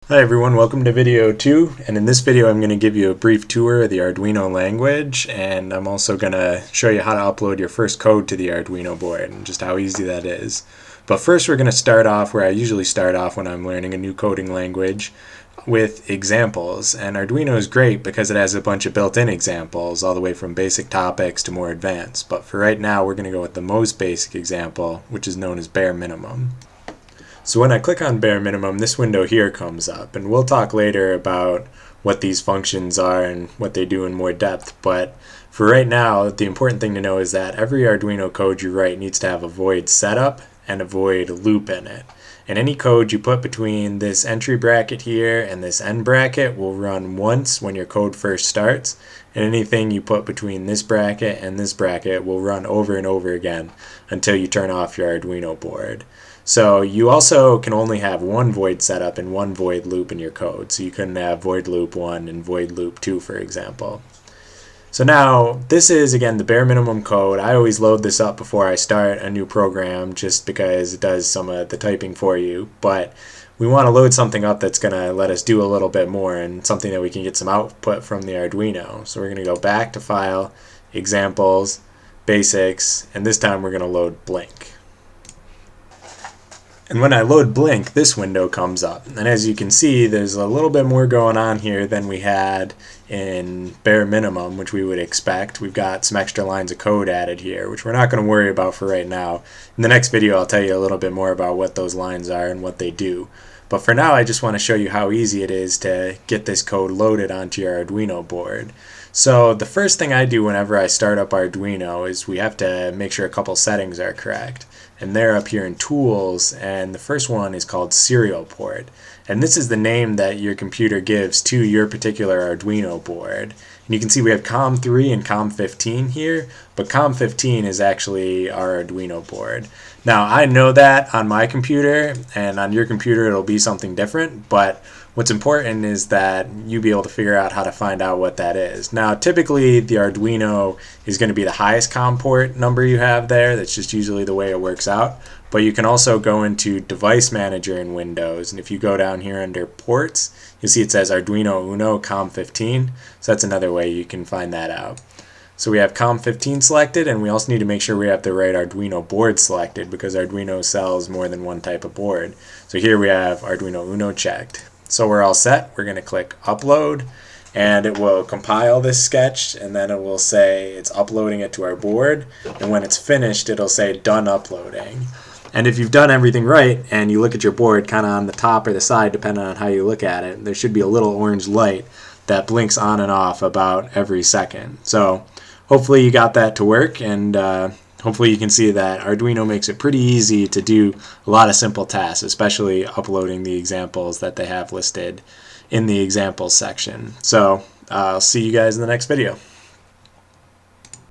Hi everyone, welcome to video 2, and in this video I'm going to give you a brief tour of the Arduino language, and I'm also going to show you how to upload your first code to the Arduino board and just how easy that is. But first we're going to start off where I usually start off when I'm learning a new coding language, with examples. And Arduino is great because it has a bunch of built-in examples all the way from basic topics to more advanced. But for right now we're going to go with the most basic example, which is known as bare minimum. So when I click on bare minimum, this window here comes up, and we'll talk later about what these functions are and what they do in more depth. But for right now, the important thing to know is that every Arduino code you write needs to have a void setup and a void loop in it. And any code you put between this entry bracket here and this end bracket will run once when your code first starts, and anything you put between this bracket and this bracket will run over and over again until you turn off your Arduino board. So you also can only have one void setup and one void loop in your code. So you couldn't have void loop 1 and void loop 2, for example. So now this is again the bare minimum code. I always load this up before I start a new program just because it does some of the typing for you. But we want to load something up that's going to let us do a little bit more and something that we can get some output from the Arduino. So we're going to go back to File, Examples, Basics, and this time we're going to load Blink. And when I load Blink, this window comes up. And as you can see, there's a little bit more going on here than we had in bare minimum, which we would expect. We've got some extra lines of code added here, which we're not going to worry about for right now. In the next video, I'll tell you a little bit more about what those lines are and what they do. But for now, I just want to show you how easy it is to get this code loaded onto your Arduino board. So the first thing I do whenever I start up Arduino is we have to make sure a couple settings are correct. And they're up here in Tools, and the first one is called Serial Port. And this is the name that your computer gives to your particular Arduino board. And you can see we have COM3 and COM15 here, but COM15 is actually our Arduino board. Now I know that on my computer, and on your computer it'll be something different, but what's important is that you be able to figure out how to find out what that is. Now typically the Arduino is going to be the highest COM port number you have there. That's just usually the way it works out. But you can also go into Device Manager in Windows, and if you go down here under Ports, you'll see it says Arduino Uno COM15. So that's another way you can find that out. So we have COM15 selected, and we also need to make sure we have the right Arduino board selected because Arduino sells more than one type of board. So here we have Arduino Uno checked. So we're all set. We're going to click Upload, and it will compile this sketch, and then it will say it's uploading it to our board, and when it's finished it'll say Done Uploading. And if you've done everything right and you look at your board kind of on the top or the side depending on how you look at it, there should be a little orange light that blinks on and off about every second. So hopefully you got that to work, and hopefully you can see that Arduino makes it pretty easy to do a lot of simple tasks, especially uploading the examples that they have listed in the examples section. So I'll see you guys in the next video.